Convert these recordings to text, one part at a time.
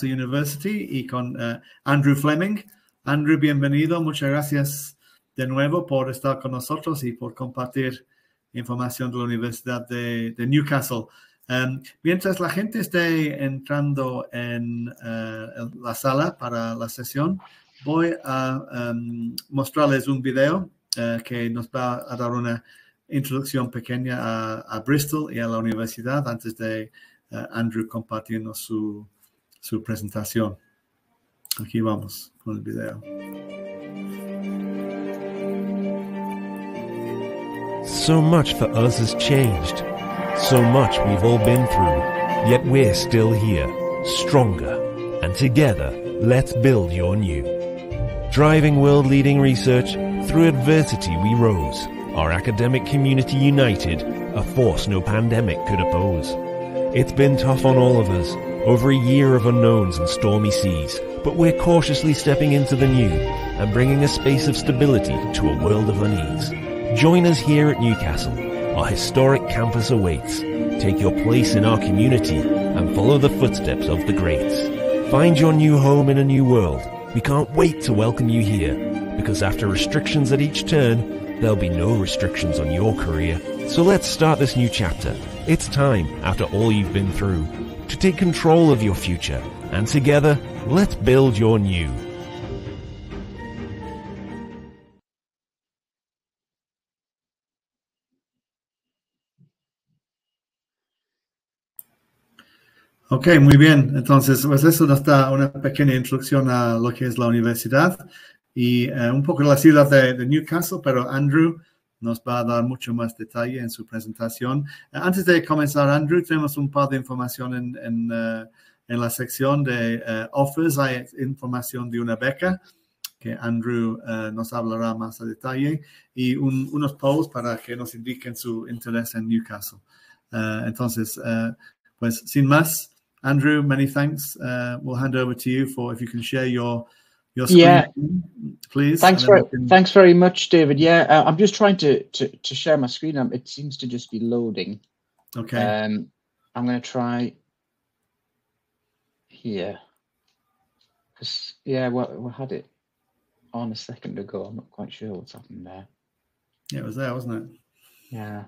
University y con Andrew Fleming. Andrew, bienvenido. Muchas gracias de nuevo por estar con nosotros y por compartir información de la Universidad de Newcastle. Mientras la gente esté entrando en la sala para la sesión, voy a mostrarles un video que nos va a dar una introducción pequeña a Bristol y a la universidad antes de Andrew compartirnos su presentación. Aquí vamos con el video. So much for us has changed. So much we've all been through. Yet we're still here, stronger. And together, let's build your new. Driving world-leading research, through adversity we rose. Our academic community united, a force no pandemic could oppose. It's been tough on all of us, over a year of unknowns and stormy seas, but we're cautiously stepping into the new and bringing a space of stability to a world of unease. Join us here at Newcastle. Our historic campus awaits. Take your place in our community and follow the footsteps of the greats. Find your new home in a new world. We can't wait to welcome you here, because after restrictions at each turn, there'll be no restrictions on your career. So let's start this new chapter. It's time, after all you've been through, to take control of your future. And together, let's build your new. Ok, muy bien. Entonces, pues eso nos da una pequeña introducción a lo que es la universidad y un poco de la ciudad de Newcastle, pero Andrew nos va a dar mucho más detalle en su presentación. Antes de comenzar, Andrew, tenemos un par de información en la sección de offers. Hay información de una beca que Andrew nos hablará más a detalle y unos polls para que nos indiquen su interés en Newcastle. Entonces, pues sin más, Andrew, many thanks. We'll hand over to you for if you can share your screen, please. Thanks very much, David. Yeah, I'm just trying to share my screen. It seems to just be loading. Okay. I'm going to try here. Because, yeah, we had it on a second ago. I'm not quite sure what's happened there. Yeah, it was there, wasn't it? Yeah.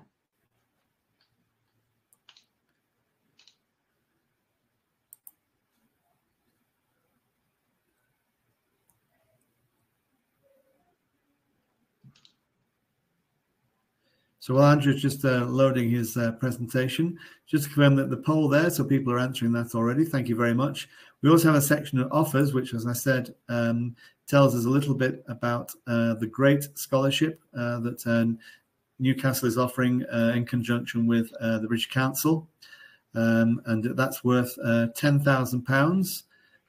So while Andrew's just loading his presentation, just to confirm that the poll there, so people are answering that already. Thank you very much. We also have a section of offers, which, as I said, tells us a little bit about the great scholarship that Newcastle is offering in conjunction with the British Council. And that's worth £10,000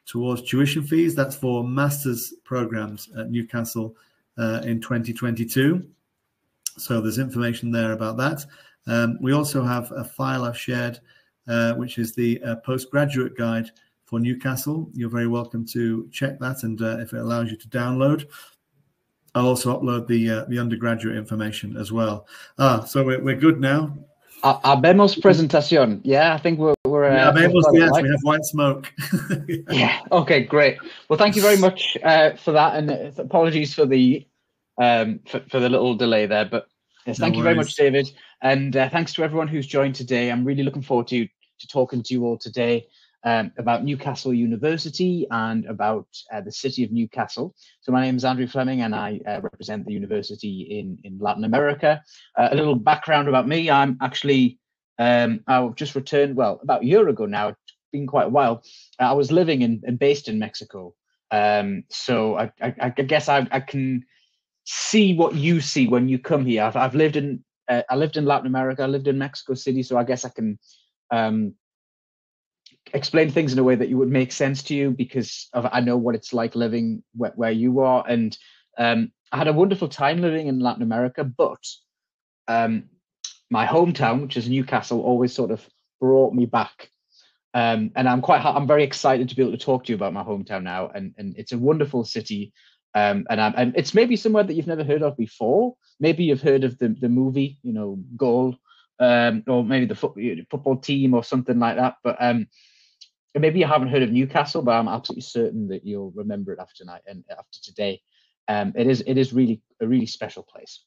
towards tuition fees. That's for master's programs at Newcastle in 2022. So there's information there about that. We also have a file I've shared, which is the postgraduate guide for Newcastle. You're very welcome to check that, and if it allows you to download. I'll also upload the undergraduate information as well. So we're good now. Habemos presentación. Yeah, I think we're habemos, yes, right? We have white smoke. Yeah. Okay, great. Well, thank you very much for that, and apologies for the little delay there, but yes, thank you very much, David, and thanks to everyone who's joined today. I'm really looking forward to talking to you all today about Newcastle University and about the city of Newcastle. So my name is Andrew Fleming, and I represent the university in Latin America. A little background about me: I'm actually I've just returned, well, about a year ago now. It's been quite a while. I was living and based in Mexico, so I guess I can see what you see when you come here. I've lived in I lived in Latin America. I lived in Mexico City, so I guess I can explain things in a way that you would make sense to you, because I know what it's like living where you are. And I had a wonderful time living in Latin America, but my hometown, which is Newcastle, always sort of brought me back. And I'm very excited to be able to talk to you about my hometown now. And it's a wonderful city. And it's maybe somewhere that you've never heard of before. Maybe you've heard of the movie, Goal, or maybe the football team or something like that. But maybe you haven't heard of Newcastle, but I'm absolutely certain that you'll remember it after tonight and after today. It is really a really special place.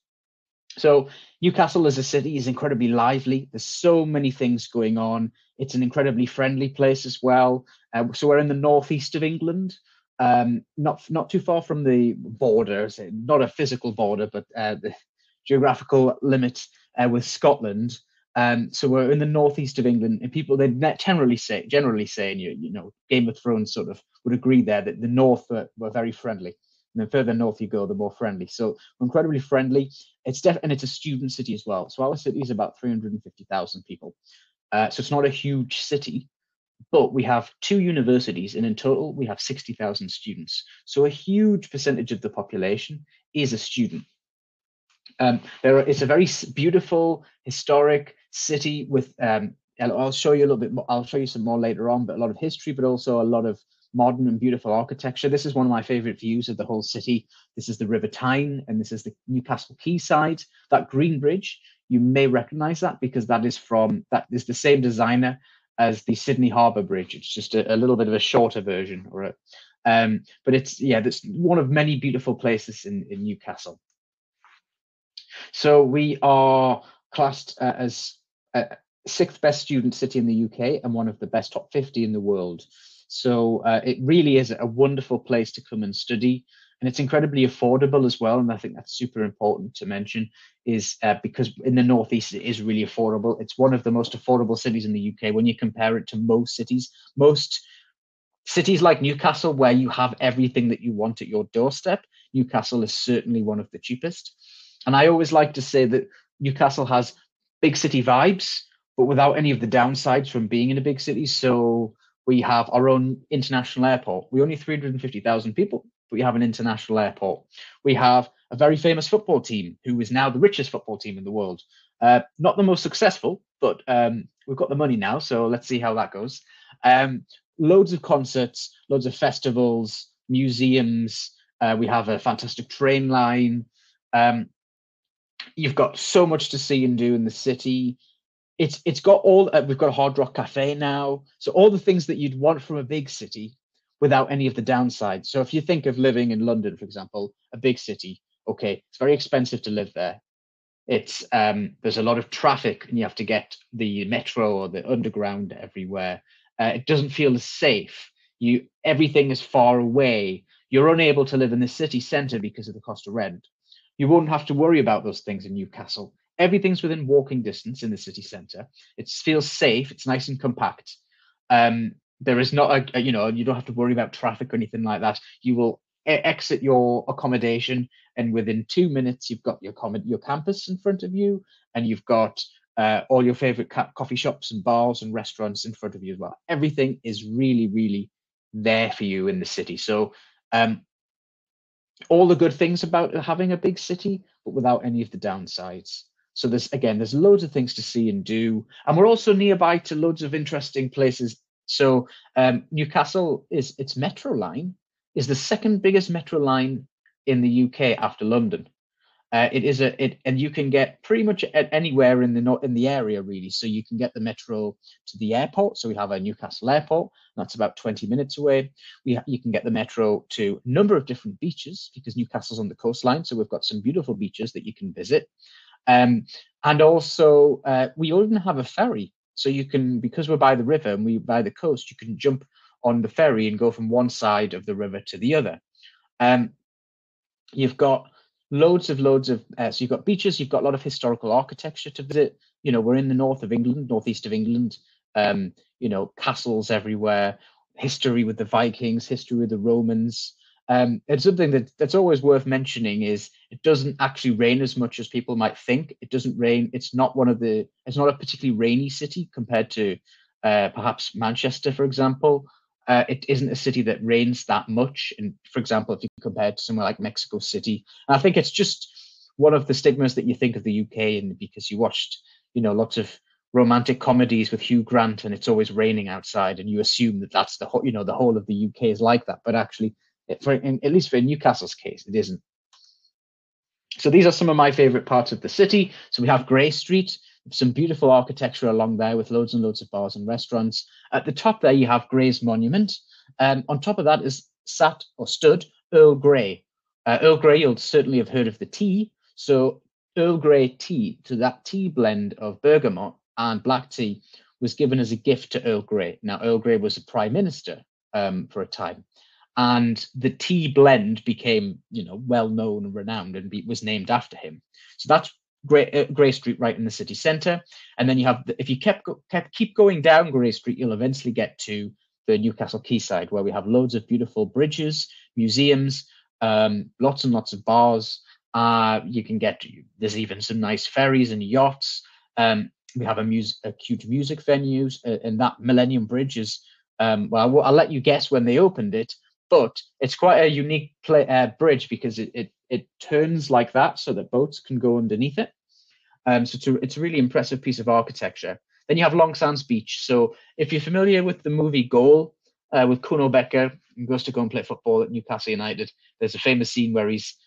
So Newcastle as a city is incredibly lively. There's so many things going on. It's an incredibly friendly place as well. So we're in the northeast of England, not too far from the border, not a physical border, but the geographical limit with Scotland. So we're in the northeast of England, and people, they generally say, and you know, Game of Thrones sort of would agree there that the north were very friendly. And the further north you go, the more friendly. So we're incredibly friendly. And it's a student city as well. So our city is about 350,000 people. So it's not a huge city, but we have 2 universities, and in total we have 60,000 students. So a huge percentage of the population is a student. It's a very beautiful, historic city with. I'll show you a little bit more. I'll show you some more later on, but a lot of history, but also a lot of modern and beautiful architecture. This is one of my favorite views of the whole city. This is the River Tyne, and this is the Newcastle quayside. That green bridge, you may recognize that because that is the same designer as the Sydney Harbour Bridge. It's just a little bit of a shorter version, but that's one of many beautiful places in Newcastle. So we are classed as 6th best student city in the UK and one of the best top 50 in the world. So it really is a wonderful place to come and study, and it's incredibly affordable as well. And I think that's super important to mention, is because in the northeast it is really affordable. It's one of the most affordable cities in the UK when you compare it to most cities. Most cities like Newcastle, where you have everything that you want at your doorstep, Newcastle is certainly one of the cheapest. And I always like to say that Newcastle has big city vibes, but without any of the downsides from being in a big city. So we have our own international airport. We're only 350,000 people, but we have an international airport. We have a very famous football team, who is now the richest football team in the world. Not the most successful, but we've got the money now, so let's see how that goes. Loads of concerts, loads of festivals, museums. We have a fantastic train line. You've got so much to see and do in the city. It's got all. We've got a Hard Rock Cafe now, so all the things that you'd want from a big city, without any of the downsides. So if you think of living in London, for example, a big city, okay, it's very expensive to live there. It's there's a lot of traffic, and you have to get the metro or the underground everywhere. It doesn't feel as safe. Everything is far away. You're unable to live in the city centre because of the cost of rent. You won't have to worry about those things in Newcastle. Everything's within walking distance in the city centre. It feels safe. It's nice and compact. There is not you don't have to worry about traffic or anything like that. You will exit your accommodation, and within 2 minutes, you've got your campus in front of you, and you've got all your favorite coffee shops and bars and restaurants in front of you as well. Everything is really, really there for you in the city. So all the good things about having a big city, but without any of the downsides. So there's loads of things to see and do. And we're also nearby to loads of interesting places. So Newcastle, its metro line is the 2nd biggest metro line in the UK after London. And you can get pretty much anywhere in the area, really. So you can get the metro to the airport. So we have a Newcastle airport. That's about 20 minutes away. You can get the metro to a number of different beaches, because Newcastle's on the coastline. So we've got some beautiful beaches that you can visit. And also we even have a ferry. So you can, because we're by the river and we're by the coast, you can jump on the ferry and go from one side of the river to the other. You've got loads of so you've got beaches, you've got a lot of historical architecture to visit. We're in the northeast of England, castles everywhere, history with the Vikings, history with the Romans. And something that's always worth mentioning is it doesn't actually rain as much as people might think. It doesn't rain. It's not a particularly rainy city compared to perhaps Manchester, for example. It isn't a city that rains that much. And for example, if you compare it to somewhere like Mexico City, and I think it's just one of the stigmas that you think of the UK, and because you watched, lots of romantic comedies with Hugh Grant, and it's always raining outside, and you assume that that's the whole of the UK is like that. But actually, at least for Newcastle's case, it isn't. So these are some of my favorite parts of the city. So we have Grey Street. Some beautiful architecture along there with loads and loads of bars and restaurants. At the top there, you have Grey's Monument. On top of that is sat or stood Earl Grey. Earl Grey, you'll certainly have heard of the tea. So Earl Grey tea, so that tea blend of bergamot and black tea was given as a gift to Earl Grey. Now, Earl Grey was a prime minister for a time, and the tea blend became, well known and renowned, and was named after him. So that's Grey Street, right in the city centre. And then you have, if you keep going down Grey Street, you'll eventually get to the Newcastle quayside, where we have loads of beautiful bridges, museums, lots and lots of bars. You can there's even some nice ferries and yachts. We have a huge music venues, and that Millennium Bridge is, well, I'll let you guess when they opened it, but it's quite a unique bridge because it turns like that so that boats can go underneath it. So it's a really impressive piece of architecture. Then you have Long Sands Beach. So if you're familiar with the movie Goal, with Kuno Becker, he goes to go and play football at Newcastle United, there's a famous scene where he's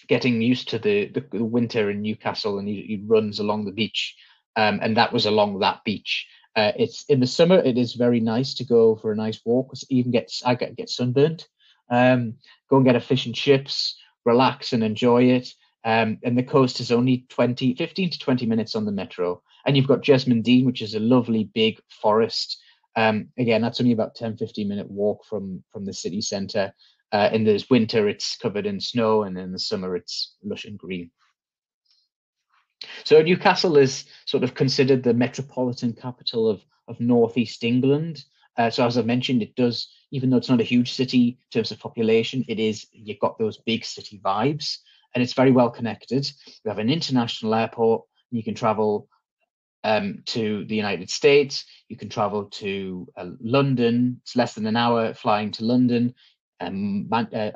getting used to the winter in Newcastle, and he runs along the beach, and that was along that beach. It's in the summer, it is very nice to go for a nice walk. I get sunburned. Go and get a fish and chips, relax and enjoy it. And the coast is only 15 to 20 minutes on the metro. And you've got Jesmond Dean, which is a lovely big forest. Again, that's only about 10-15-minute walk from the city centre. In the winter, it's covered in snow, and in the summer, it's lush and green. So Newcastle is sort of considered the metropolitan capital of northeast England. So as I mentioned, it does, even though it's not a huge city in terms of population, you've got those big city vibes, and it's very well connected. We have an international airport. You can travel to the United States. You can travel to London. It's less than an hour flying to London. Dubai,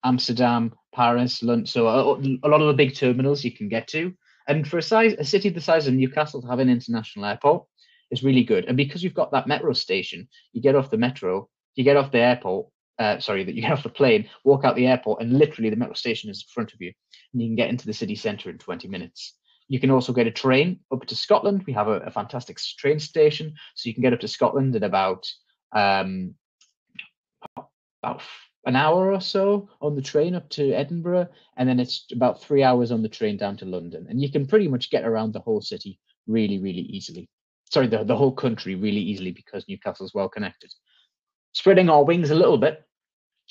Amsterdam, Paris, London. So a lot of the big terminals you can get to. And for a city the size of Newcastle to have an international airport is really good. And because you've got that metro station, you get off the metro, you get off the airport, you get off the plane, walk out the airport, and literally the metro station is in front of you. And you can get into the city centre in 20 minutes. You can also get a train up to Scotland. We have a fantastic train station. So you can get up to Scotland in about an hour or so on the train up to Edinburgh, and then it's about 3 hours on the train down to London. And you can pretty much get around the whole city really, really easily. Sorry, the whole country really easily, because Newcastle's well connected. Spreading our wings a little bit,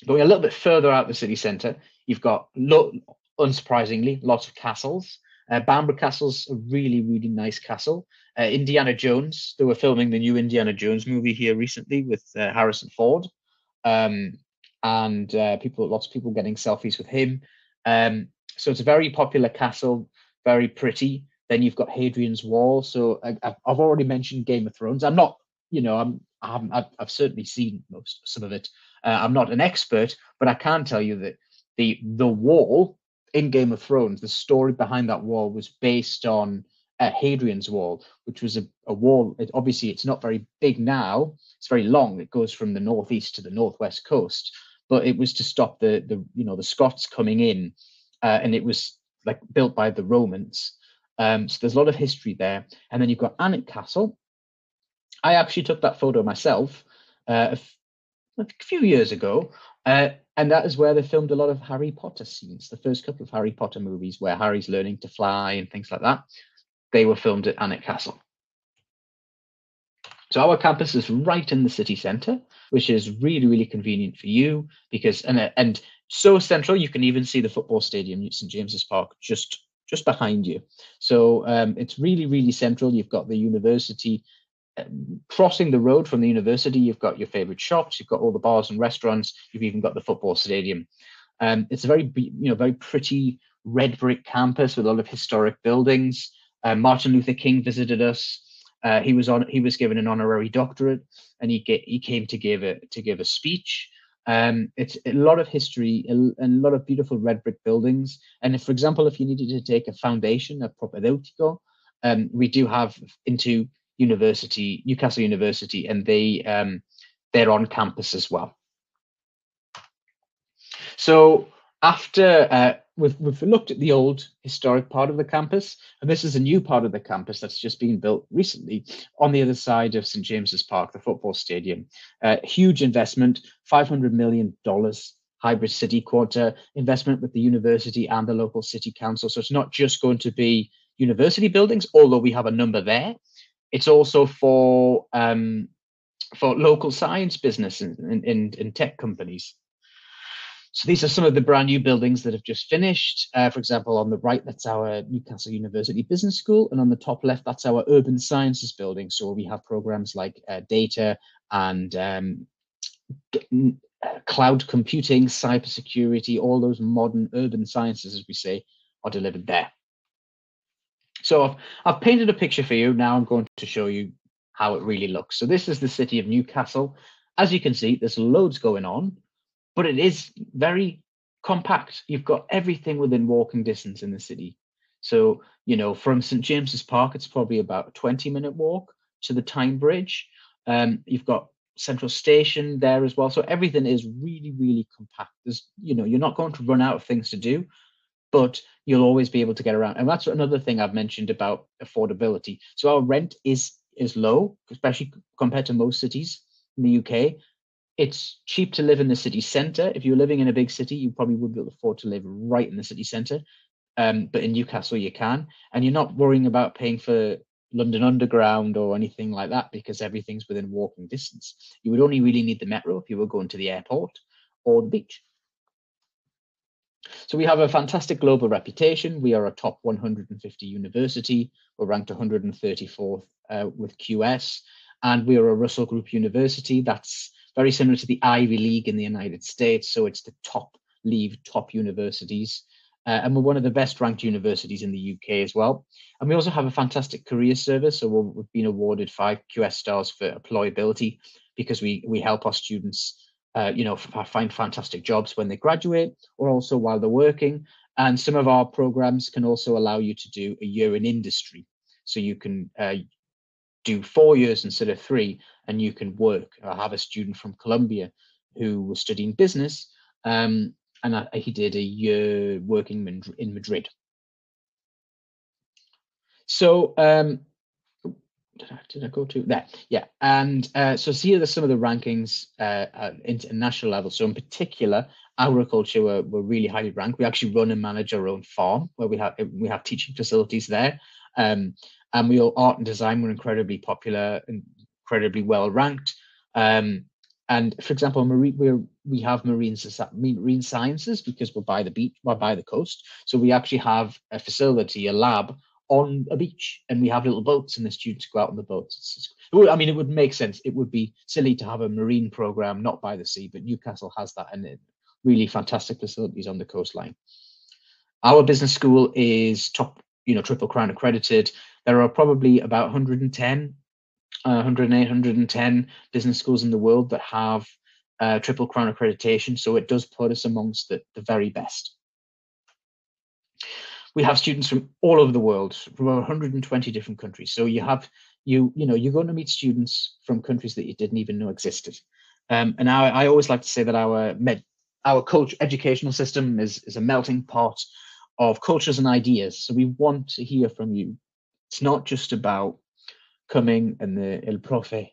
going a little bit further out the city centre, you've got, unsurprisingly, lots of castles. Bamburgh Castle's a really, really nice castle. Indiana Jones, they were filming the new Indiana Jones movie here recently with Harrison Ford. And lots of people getting selfies with him. So it's a very popular castle, very pretty. Then you've got Hadrian's Wall. So I've already mentioned Game of Thrones. I'm not, I've certainly seen some of it. I'm not an expert, but I can tell you that the wall in Game of Thrones, the story behind that wall was based on Hadrian's Wall, which was a wall. Obviously, it's not very big now. It's very long. It goes from the northeast to the northwest coast, but it was to stop the Scots coming in, and it was like built by the Romans. So there's a lot of history there. And then you've got Alnwick Castle. I actually took that photo myself a few years ago, and that is where they filmed a lot of Harry Potter scenes. The first couple of Harry Potter movies where Harry's learning to fly and things like that, they were filmed at Alnwick Castle. So our campus is right in the city centre, which is really, really convenient for you, because and so central, you can even see the football stadium at St James's Park just behind you. So it's really, really central. You've got the university. Crossing the road from the university, you've got your favorite shops, you've got all the bars and restaurants, you've even got the football stadium. It's a very pretty red brick campus with a lot of historic buildings. Martin Luther King visited us. He was given an honorary doctorate, and he came to give a speech. It's a lot of history and a lot of beautiful red brick buildings. And for example, if you needed to take a foundation, a propedeutico, we do have into Newcastle University, and they're on campus as well. So after we've looked at the old historic part of the campus, and this is a new part of the campus that's just been built recently on the other side of St James's Park, the football stadium. Huge investment, $500 million, hybrid city quarter investment with the university and the local city council. So it's not just going to be university buildings, although we have a number there. It's also for local science business and tech companies. So these are some of the brand new buildings that have just finished. For example, on the right, that's our Newcastle University Business School. And on the top left, that's our Urban Sciences building. So we have programs like data and cloud computing, cybersecurity, all those modern urban sciences, as we say, are delivered there. So I've painted a picture for you. Now I'm going to show you how it really looks. So this is the city of Newcastle. As you can see, there's loads going on, but it is very compact. You've got everything within walking distance in the city. So, you know, from St James's Park, it's probably about a 20-minute walk to the Tyne Bridge. You've got Central Station there as well. So everything is really, really compact. There's, you know, you're not going to run out of things to do, but you'll always be able to get around. And that's another thing I've mentioned about affordability. So our rent is low, especially compared to most cities in the UK. It's cheap to live in the city centre. If you're living in a big city, you probably wouldn't be able to afford to live right in the city centre. But in Newcastle, you can. And you're not worrying about paying for London Underground or anything like that because everything's within walking distance. You would only really need the metro if you were going to the airport or the beach. So we have a fantastic global reputation. We are a top 150 university. We're ranked 134th with QS. And we are a Russell Group university. That's very similar to the Ivy League in the United States. So it's the top universities. And we're one of the best ranked universities in the UK as well. And we also have a fantastic career service. So we've been awarded 5 QS stars for employability because we help our students find fantastic jobs when they graduate or also while they're working. And some of our programs can also allow you to do a year in industry. So you can do 4 years instead of 3, and you can work. I have a student from Colombia who was studying business, and he did a year working in Madrid. So did I go to that? Yeah, and so here are some of the rankings at international level. So in particular, agriculture we're really highly ranked. We actually run and manage our own farm where we have teaching facilities there. And we all art and design were incredibly popular and incredibly well ranked. And for example, we have marine sciences because we're by the beach, we're by the coast. So we actually have a facility, a lab on a beach, and we have little boats, and the students go out on the boats. I mean, it would make sense. It would be silly to have a marine program not by the sea, but Newcastle has that, and really fantastic facilities on the coastline. Our business school is top, Triple Crown accredited. There are probably about 110 business schools in the world that have Triple Crown accreditation. So it does put us amongst the very best. We have students from all over the world, from 120 different countries. So you're going to meet students from countries that you didn't even know existed. And I always like to say that our educational system is a melting pot of cultures and ideas. So we want to hear from you. It's not just about coming and el profe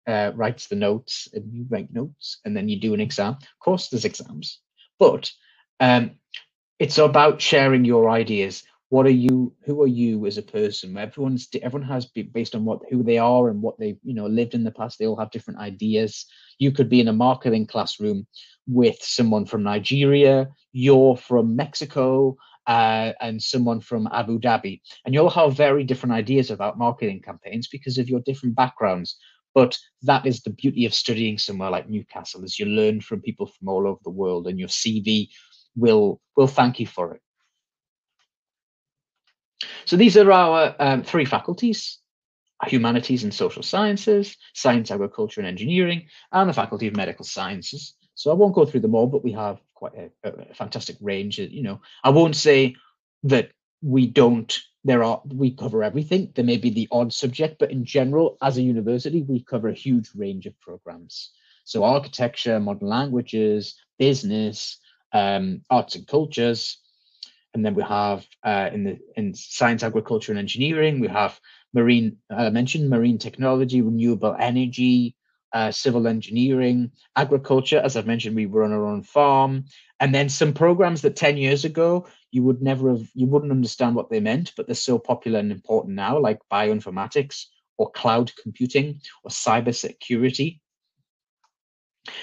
writes the notes and you write notes and then you do an exam. Of course, there's exams, but it's about sharing your ideas. What are you? Who are you as a person? Everyone has, based on who they are and what they've lived in the past. They all have different ideas. You could be in a marketing classroom with someone from Nigeria. You're from Mexico. And someone from Abu Dhabi, and you'll have very different ideas about marketing campaigns because of your different backgrounds. But that is the beauty of studying somewhere like Newcastle, is you learn from people from all over the world, and your CV will thank you for it. So these are our 3 faculties: humanities and social sciences, science, agriculture, and engineering, and the Faculty of Medical Sciences. So I won't go through them all, but we have quite a fantastic range. I won't say that we cover everything. There may be the odd subject, but in general, as a university, we cover a huge range of programs. So architecture, modern languages, business, arts and cultures, And then we have in science, agriculture, and engineering, we have marine. I mentioned marine technology, renewable energy, civil engineering, agriculture. As I've mentioned, we run our own farm, and then some programs that 10 years ago you wouldn't understand what they meant, but they're so popular and important now, like bioinformatics or cloud computing or cyber security.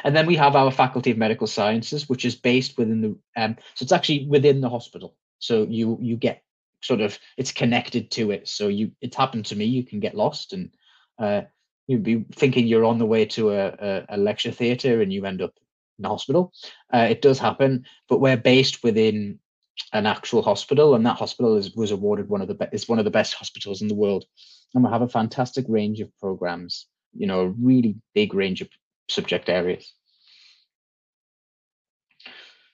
And then we have our Faculty of Medical Sciences, which is based within the so it's actually within the hospital. So you get sort of, it's connected to it. So it's happened to me. You can get lost and you'd be thinking you're on the way to a lecture theatre and you end up in the hospital. It does happen, but we're based within an actual hospital, and that hospital was awarded one of the best hospitals in the world. And we have a fantastic range of programs, a really big range of subject areas.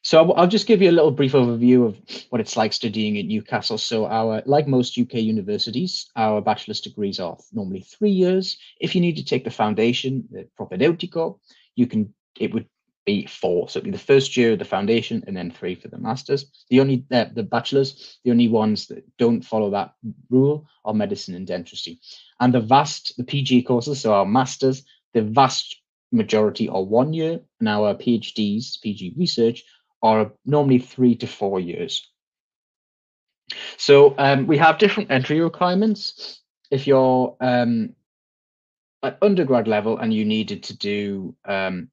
So I'll just give you a little brief overview of what it's like studying at Newcastle. So like most UK universities, our bachelor's degrees are normally 3 years. If you need to take the foundation, the propedeutico, it would be 4. So it'd be the first year of the foundation and then 3 for the masters. The bachelors, the only ones that don't follow that rule are medicine and dentistry. And the PG courses, so our masters, the vast majority are 1 year, and our PhDs, PG research, are normally 3 to 4 years. So we have different entry requirements. If you're at undergrad level and you needed to do,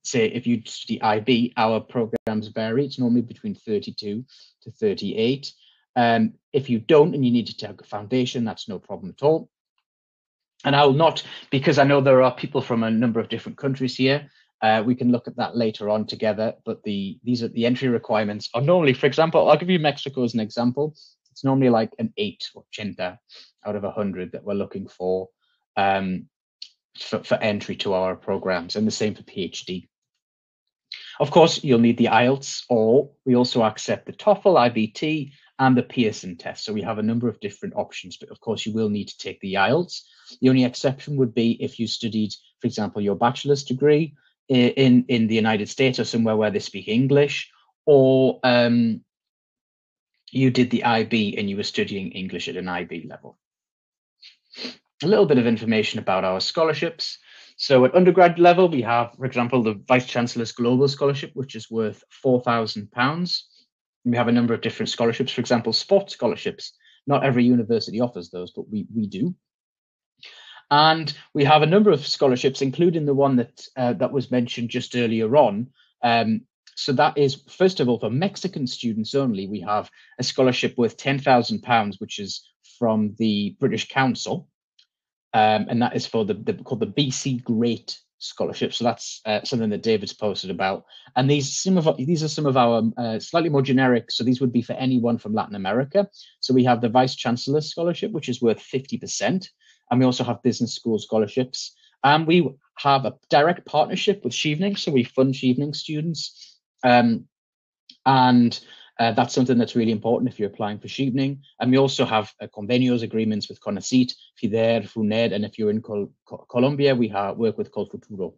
say, if you study IB, our programs vary. It's normally between 32 to 38. If you don't and you need to take a foundation, that's no problem at all. And I will not, because I know there are people from a number of different countries here. We can look at that later on together, but these are the entry requirements are normally, for example, I'll give you Mexico as an example. It's normally like an 8 or 80 out of 100 that we're looking for entry to our programs, and the same for PhD. Of course, you'll need the IELTS, or we also accept the TOEFL, IBT, and the Pearson test. So we have a number of different options, but of course you will need to take the IELTS. The only exception would be if you studied, for example, your bachelor's degree in the United States or somewhere where they speak English, or you did the IB and you were studying English at an IB level. A little bit of information about our scholarships. So at undergrad level, we have, for example, the Vice Chancellor's Global Scholarship, which is worth £4,000. We have a number of different scholarships, for example, sports scholarships. Not every university offers those, but we do. And we have a number of scholarships, including the one that was mentioned just earlier on. So that is, first of all, for Mexican students only, we have a scholarship worth £10,000, which is from the British Council. And that is for called the BC Great Scholarship. So that's something that David's posted about. And these are some of our slightly more generic. So these would be for anyone from Latin America. So we have the Vice Chancellor's Scholarship, which is worth 50%. And we also have business school scholarships. And we have a direct partnership with Scheveningen. So we fund Scheveningen students. That's something that's really important if you're applying for Scheveningen. And we also have convenios agreements with CONACYT, FIDER, FUNED, and if you're in Colombia, we work with Colfuturo.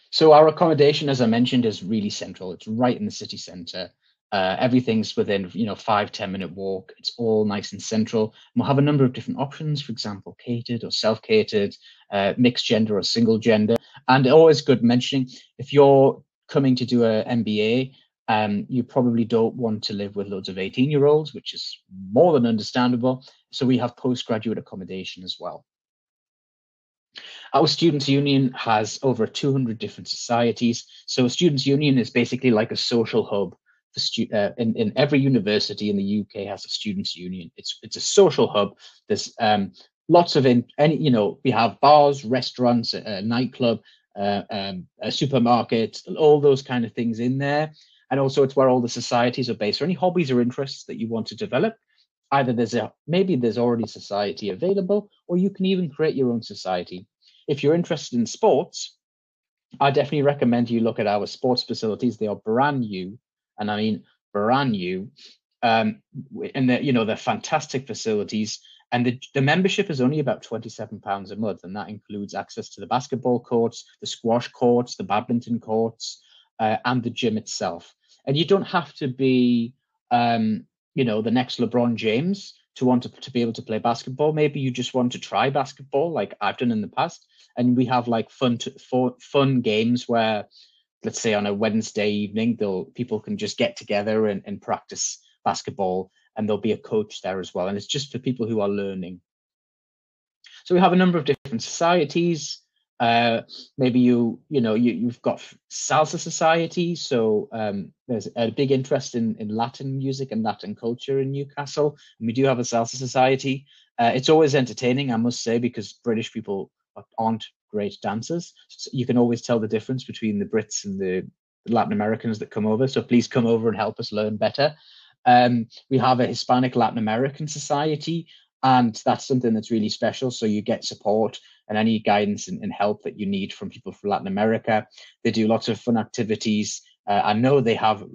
So our accommodation, as I mentioned, is really central. It's right in the city centre. Everything's within 5-10 minute walk. It's all nice and central. And we'll have a number of different options, for example, catered or self-catered, mixed gender or single gender. And always good mentioning, if you're coming to do an MBA, you probably don't want to live with loads of 18-year-olds, which is more than understandable. So we have postgraduate accommodation as well. Our Students' Union has over 200 different societies. So a Students' Union is basically like a social hub. In every university in the UK has a Students' Union. It's a social hub. There's lots of we have bars, restaurants, a nightclub, a supermarket, all those kind of things in there. And also it's where all the societies are based. So any hobbies or interests that you want to develop, either maybe there's already a society available, or you can even create your own society. If you're interested in sports, I definitely recommend you look at our sports facilities. They are brand new, and I mean brand new. And they're fantastic facilities. And the membership is only about £27 a month, and that includes access to the basketball courts, the squash courts, the badminton courts, and the gym itself. And you don't have to be, you know, the next LeBron James to want to be able to play basketball. Maybe you just want to try basketball, like I've done in the past. And we have like fun games where, let's say on a Wednesday evening, people can just get together and practice basketball, and there'll be a coach there as well. And it's just for people who are learning. So we have a number of different societies. Maybe you've got salsa society. So there's a big interest in Latin music and Latin culture in Newcastle. And we do have a salsa society. It's always entertaining, I must say, because British people aren't great dancers. So you can always tell the difference between the Brits and the Latin Americans that come over. So please come over and help us learn better. We have a Hispanic Latin American society, and that's something that's really special. So you get support and any guidance and help that you need from people from Latin America. They do lots of fun activities. I know they have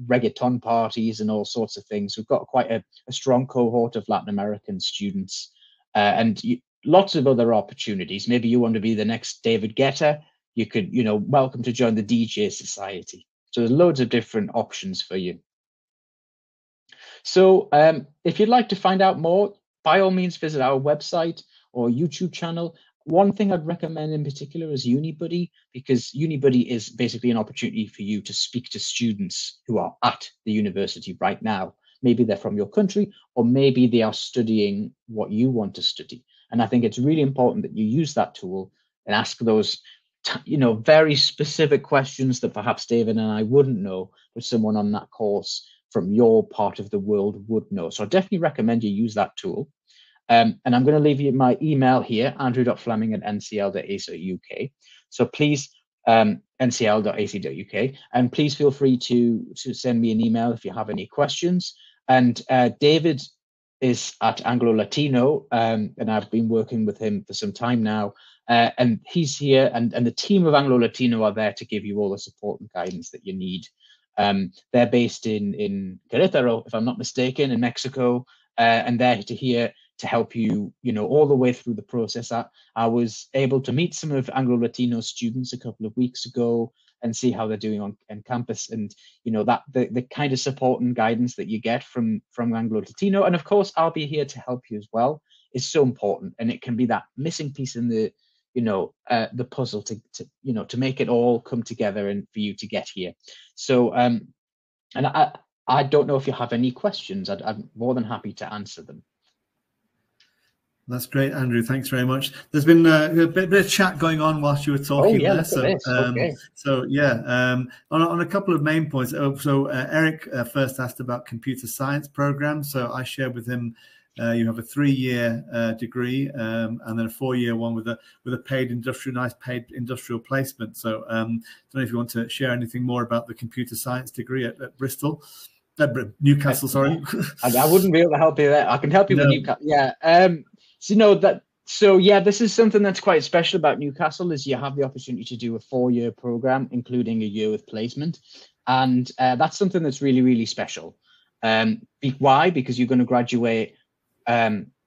reggaeton parties and all sorts of things. We've got quite a strong cohort of Latin American students, and lots of other opportunities. Maybe you want to be the next David Guetta. You could, welcome to join the DJ Society. So there's loads of different options for you. So if you'd like to find out more, by all means, visit our website or YouTube channel. One thing I'd recommend in particular is Unibuddy, because Unibuddy is basically an opportunity for you to speak to students who are at the university right now. Maybe they're from your country, or maybe they are studying what you want to study. And I think it's really important that you use that tool and ask those, very specific questions that perhaps David and I wouldn't know, but someone on that course from your part of the world would know. So I definitely recommend you use that tool. And I'm going to leave you my email here, andrew.fleming@ncl.ac.uk. So please, ncl.ac.uk, and please feel free to send me an email if you have any questions. And David is at Anglo Latino, and I've been working with him for some time now. And he's here, and the team of Anglo Latino are there to give you all the support and guidance that you need. They're based in Querétaro, if I'm not mistaken, in Mexico, and they're here to help you, all the way through the process. I was able to meet some of Anglo Latino students a couple of weeks ago and see how they're doing on campus, and that the kind of support and guidance that you get from Anglo Latino, and of course I'll be here to help you as well, is so important. And it can be that missing piece in the the puzzle to make it all come together and for you to get here. So and I don't know if you have any questions. I'm more than happy to answer them. That's great, Andrew. Thanks very much. There's been a bit of chat going on whilst you were talking there. On a couple of main points. Eric first asked about computer science programs. So I shared with him you have a 3-year degree and then a 4-year one with a nice paid industrial placement. So I don't know if you want to share anything more about the computer science degree at Bristol. Newcastle, sorry. I wouldn't be able to help you there. I can help you with Newcastle. Yeah. This is something that's quite special about Newcastle, is you have the opportunity to do a 4-year program, including a year with placement. And that's something that's really, really special. Why? Because you're going to graduate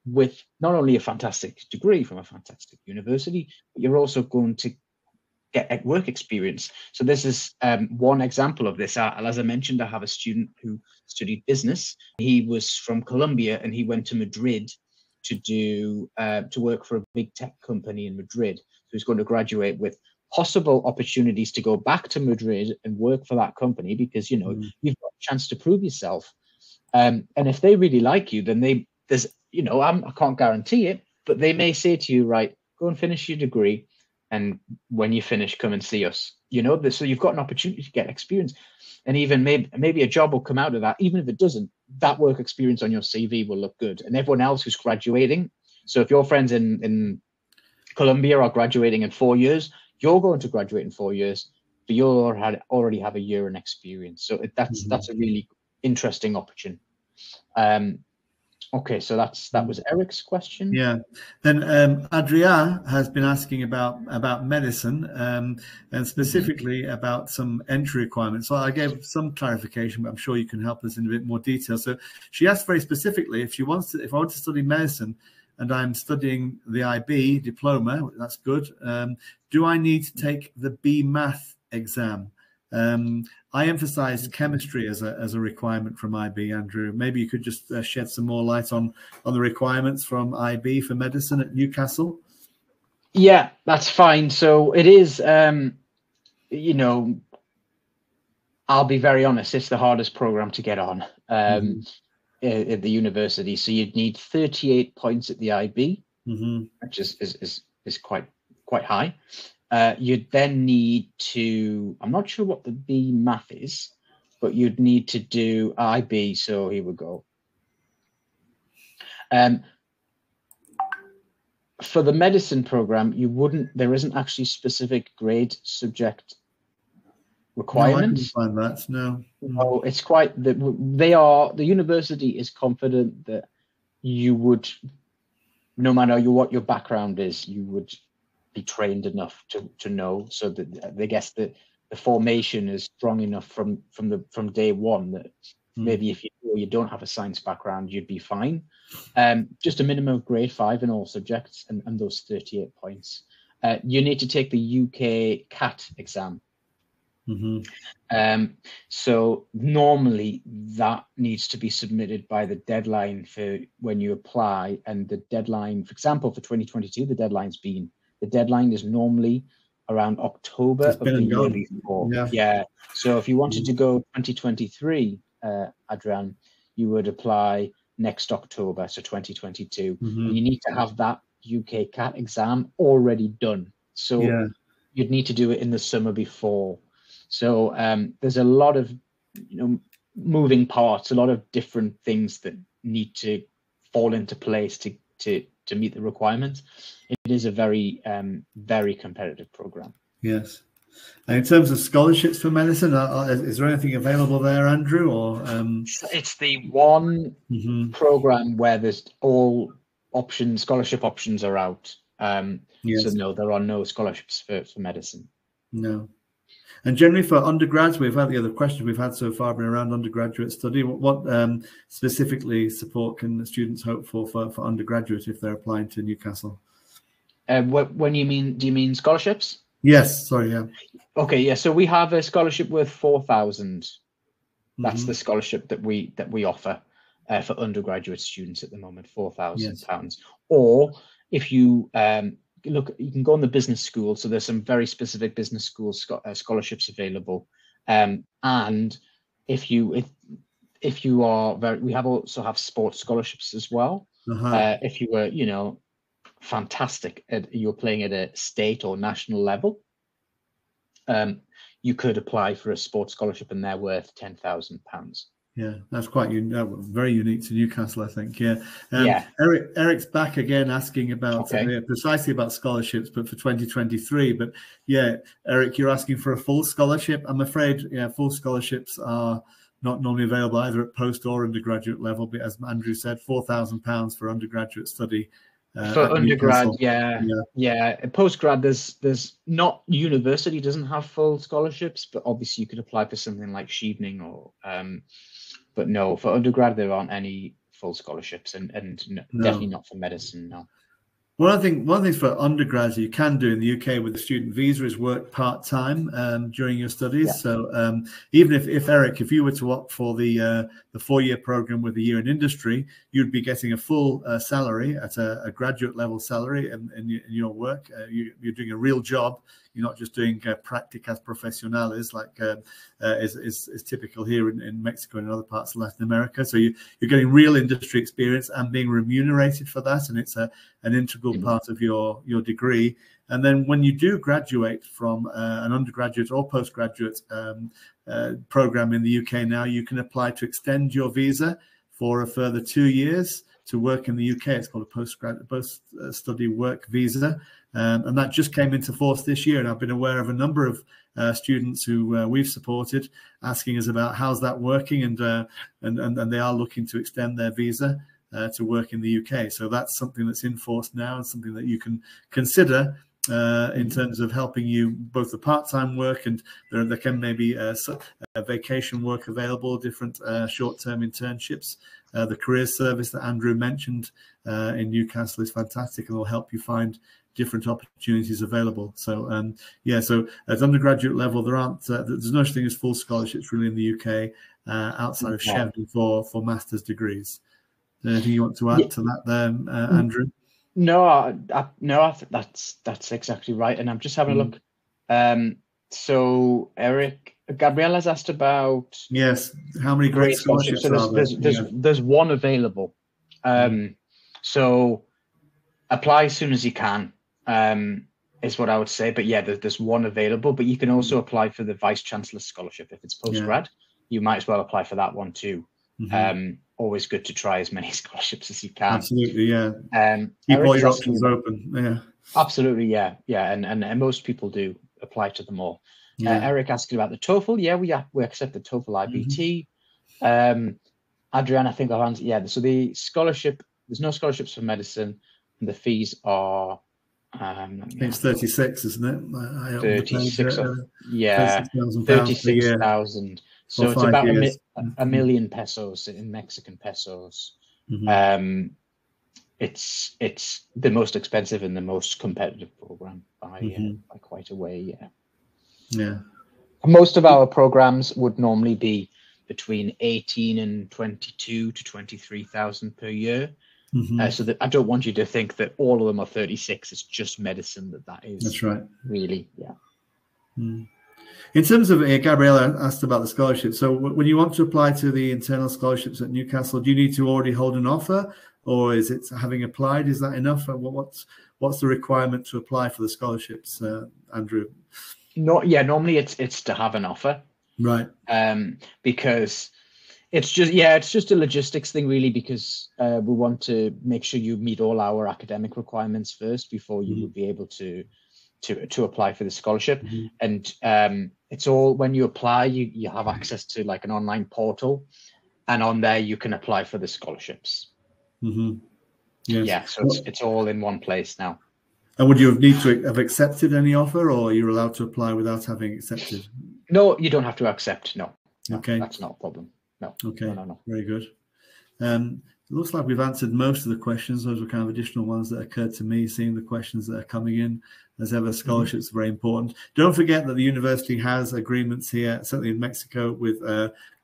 with not only a fantastic degree from a fantastic university, but you're also going to get work experience. So this is one example of this. As I mentioned, I have a student who studied business. He was from Colombia and he went to Madrid to work for a big tech company in Madrid. So he's going to graduate with possible opportunities to go back to Madrid and work for that company, because you've got a chance to prove yourself. And if they really like you, then I can't guarantee it, but they may say to you, right, go and finish your degree, and when you finish, come and see us. So you've got an opportunity to get experience, and even maybe a job will come out of that. Even if it doesn't, that work experience on your CV will look good. And everyone else who's graduating, so if your friends in Colombia are graduating in 4 years, you're going to graduate in 4 years, but you'll already have a year in experience. So that's a really interesting option. Okay, so that was Eric's question. Yeah. Then Adria has been asking about medicine and specifically about some entry requirements. So I gave some clarification, but I'm sure you can help us in a bit more detail. So she asked very specifically if I want to study medicine and I'm studying the IB diploma, that's good. Do I need to take the BMath exam? I emphasised chemistry as a requirement from IB, Andrew. Maybe you could just shed some more light on the requirements from IB for medicine at Newcastle. Yeah, that's fine. So it is, you know, I'll be very honest, it's the hardest program to get on at the university. So you'd need 38 points at the IB, which is quite high. You'd then need to, I'm not sure what the B math is, but you'd need to do IB. So here we go. For the medicine program, there isn't actually specific grade subject requirements. No, I didn't find that. No. No, it's quite the university is confident that you would, no matter what your background is, you would be trained enough to know. So that I guess the formation is strong enough from day one that maybe if you don't have a science background, you'd be fine. Just a minimum of grade 5 in all subjects and those 38 points. You need to take the UK CAT exam. So normally that needs to be submitted by the deadline for when you apply, and the deadline, for example, for 2022, the deadline is normally around October of the year before. Yeah. So if you wanted to go 2023, Adrian, you would apply next October, so 2022. And you need to have that UK CAT exam already done. So you'd need to do it in the summer before. So there's a lot of moving parts, a lot of different things that need to fall into place to meet the requirements. It is a very, very competitive program. Yes. And in terms of scholarships for medicine, is there anything available there, Andrew? Or it's the one program where there's all scholarship options are out. So no, there are no scholarships for medicine. No. And generally for undergrads, we've had the other questions we've had so far been around undergraduate study. What specifically support can the students hope for undergraduate if they're applying to Newcastle? When you mean scholarships? Yes, sorry, yeah. Okay, yeah. So we have a scholarship worth 4,000. That's the scholarship that we offer for undergraduate students at the moment, £4,000. Or if you look, you can go on the business school. So there's some very specific business school scholarships available. And if you are we also have sports scholarships as well. If you were, fantastic you're playing at a state or national level, you could apply for a sports scholarship and they're worth £10,000. Yeah, that's quite very unique to Newcastle, I think. Eric's back again asking about precisely about scholarships, but for 2023. But yeah, Eric, you're asking for a full scholarship. I'm afraid, full scholarships are not normally available either at post or undergraduate level. But as Andrew said, £4,000 for undergraduate study. For undergrad, yeah. Postgrad, there's not, university doesn't have full scholarships, but obviously you could apply for something like Schevening or. But no, for undergrad, there aren't any full scholarships, and definitely not for medicine, no. One of the things for undergrads you can do in the UK with a student visa is work part-time during your studies. Yeah. So even if Eric, if you were to opt for the 4-year program with a year in industry, you'd be getting a full salary at a graduate level salary in your work. You're doing a real job. You're not just doing prácticas profesionales like is typical here in Mexico and other parts of Latin America. So you're getting real industry experience and being remunerated for that, and it's an integral part of your degree. And then when you do graduate from an undergraduate or postgraduate program in the UK now, you can apply to extend your visa for a further 2 years to work in the UK. It's called a post-study work visa. And that just came into force this year. And I've been aware of a number of students who we've supported asking us about how's that working. And they are looking to extend their visa to work in the UK. So that's something that's in force now and something that you can consider in terms of helping you both the part-time work, and there can maybe vacation work available, different short-term internships. The career service that Andrew mentioned in Newcastle is fantastic and will help you find different opportunities available. So yeah, so at undergraduate level, there aren't there's no such thing as full scholarships really in the UK outside of Chevy for master's degrees. Anything you want to add to that there, Andrew? No, I think that's exactly right. And I'm just having a look. So Gabrielle has asked about how many great scholarships so there's one available. So apply as soon as you can, is what I would say. But yeah, there's one available. But you can also apply for the Vice Chancellor's Scholarship if it's postgrad. You might as well apply for that one too. Always good to try as many scholarships as you can. Absolutely, yeah. Keep all your options open. Yeah. Absolutely, yeah. And most people do apply to them all. Eric asking about the TOEFL. Yeah, we accept the TOEFL IBT. Adrian, I think I've answered. So the scholarship, there's no scholarships for medicine, and the fees are. I think it's 36, isn't it? 36. 36,000. So it's about a million pesos in Mexican pesos. It's the most expensive and the most competitive program by quite a way. Yeah. Most of our programs would normally be between 18 and 22 to 23,000 per year. So that I don't want you to think that all of them are 36. It's just medicine that is. That's right. Really, In terms of, Gabriella asked about the scholarship. So when you want to apply to the internal scholarships at Newcastle, do you need to already hold an offer, or is it having applied? Is that enough? What's the requirement to apply for the scholarships, Andrew? Normally it's to have an offer, right? Because it's just a logistics thing, really, because we want to make sure you meet all our academic requirements first before you would be able to apply for the scholarship. And it's all, when you apply, you have access to like an online portal, and on there you can apply for the scholarships. So it's all in one place now. And would you need to have accepted any offer, or are you allowed to apply without having accepted? No, you don't have to accept. No, okay, that's not a problem. No. Okay. No. Very good. It looks like we've answered most of the questions. Those were kind of additional ones that occurred to me, seeing the questions that are coming in. As ever, scholarships are very important. Don't forget that the university has agreements here, certainly in Mexico, with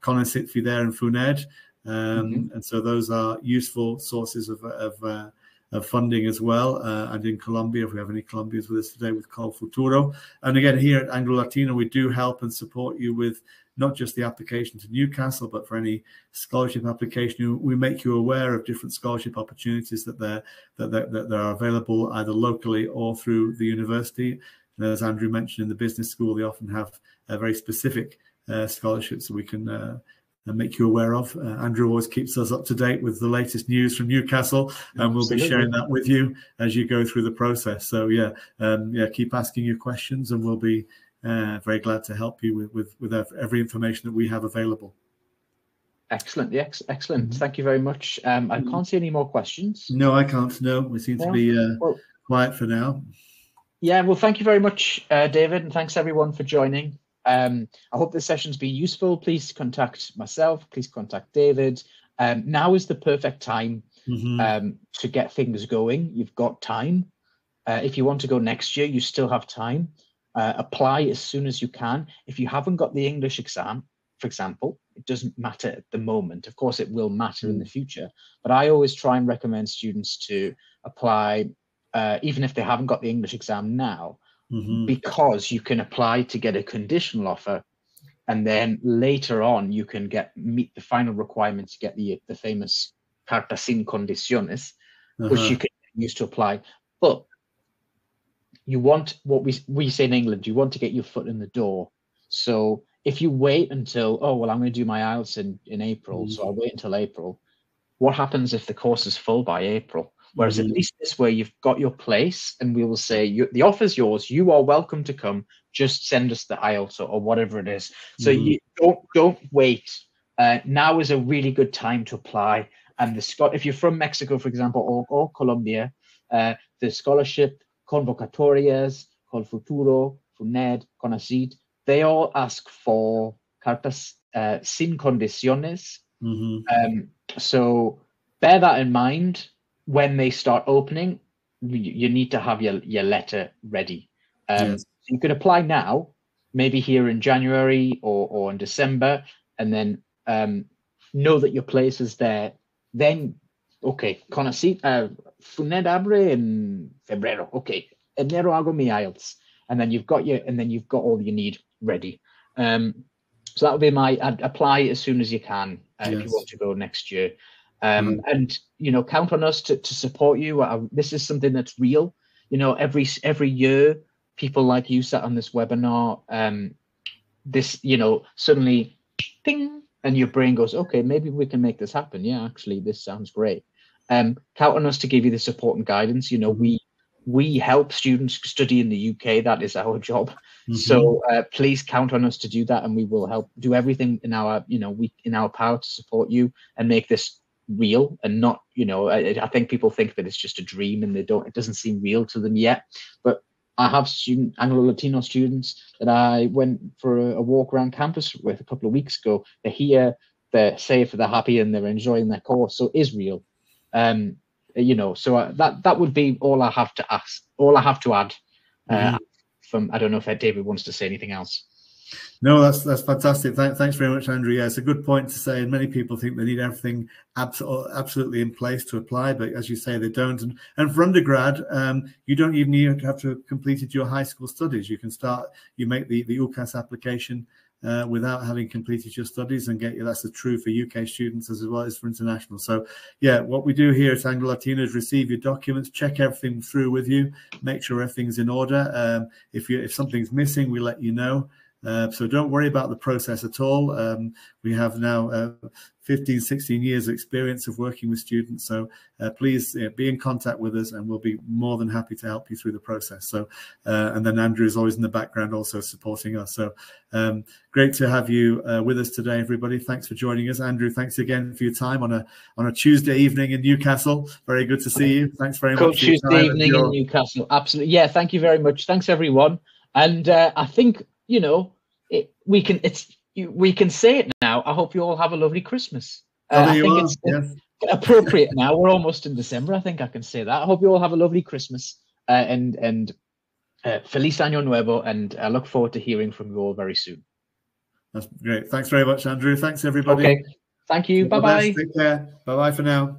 CONACYT, FIDER, and FUNED. And so those are useful sources of funding as well. And in Colombia, if we have any Colombians with us today, with Col Futuro. And again, here at Anglo Latino, we do help and support you with not just the application to Newcastle, but for any scholarship application, we make you aware of different scholarship opportunities that are available either locally or through the university. And as Andrew mentioned, in the business school, they often have very specific scholarships that we can make you aware of. Andrew always keeps us up to date with the latest news from Newcastle, and we'll be sharing that with you as you go through the process. So keep asking your questions, and we'll be very glad to help you with every information that we have available. Excellent. Yes, excellent. Thank you very much. I can't see any more questions. No, I can't. No, we seem to be quiet for now. Yeah, well, thank you very much, David, and thanks everyone for joining. I hope this session's been useful. Please contact myself. Please contact David. Now is the perfect time to get things going. You've got time. If you want to go next year, you still have time. Apply as soon as you can. If you haven't got the English exam, for example, it doesn't matter at the moment. Of course, it will matter in the future. But I always try and recommend students to apply, even if they haven't got the English exam now, because you can apply to get a conditional offer, and then later on you can meet the final requirements to get the famous carta sin condiciones, which you can use to apply. But you want, what we say in England, you want to get your foot in the door. So if you wait until, I'm going to do my IELTS in April, so I'll wait until April. What happens if the course is full by April? Whereas at least this way, you've got your place, and we will say, the offer's yours. You are welcome to come. Just send us the IELTS or whatever it is. So you don't wait. Now is a really good time to apply. And if you're from Mexico, for example, or Colombia, the scholarship convocatorias, Col Futuro, FUNED, CONACYT, they all ask for cartas sin condiciones. So bear that in mind when they start opening. you need to have your letter ready. Yes. You can apply now, maybe here in January or in December, and then know that your place is there. Then, okay, conocí Funet abre en febrero. Okay, enero hago mi IELTS, and then you've got all you need ready. So that would be I'd apply as soon as you can if you want to go next year. And count on us to support you. This is something that's real. Every year, people like you sat on this webinar. This, suddenly, ding, and your brain goes, okay, maybe we can make this happen. Yeah, actually, this sounds great. Count on us to give you the support and guidance. We help students study in the UK. That is our job. So please count on us to do that, and we will help do everything in our power to support you and make this real and not, I think people think that it's just a dream and it doesn't seem real to them yet. But I have Anglo-Latino students that I went for a walk around campus with a couple of weeks ago. They're here, they're safe, they're happy, and they're enjoying their course. So it is real. So that would be all I have to ask, all I have to add. I don't know if David wants to say anything else. No, that's fantastic. Thanks very much, Andrew. Yeah, it's a good point to say, and many people think they need everything absolutely in place to apply, but as you say, they don't. And for undergrad, you don't even need to have to have completed your high school studies. You can you make the UCAS application without having completed your studies and that's true for UK students as well as for international. So yeah, what we do here at Anglo Latino is receive your documents, check everything through with you, make sure everything's in order. If something's missing, we let you know. So don't worry about the process at all. We have now 15, 16 years of experience of working with students. So please be in contact with us and we'll be more than happy to help you through the process. So, and then Andrew is always in the background also supporting us. So great to have you with us today, everybody. Thanks for joining us. Andrew, thanks again for your time on a Tuesday evening in Newcastle. Very good to see you. Thanks very much. Tuesday evening in Newcastle. Absolutely. Yeah, thank you very much. Thanks, everyone. And I think, we can say it now. I hope you all have a lovely Christmas. I think it's appropriate now. We're almost in December. I think I can say that. I hope you all have a lovely Christmas and Feliz Año Nuevo. And I look forward to hearing from you all very soon. That's great. Thanks very much, Andrew. Thanks, everybody. Okay. Thank you. Bye-bye. Take care. Bye-bye for now.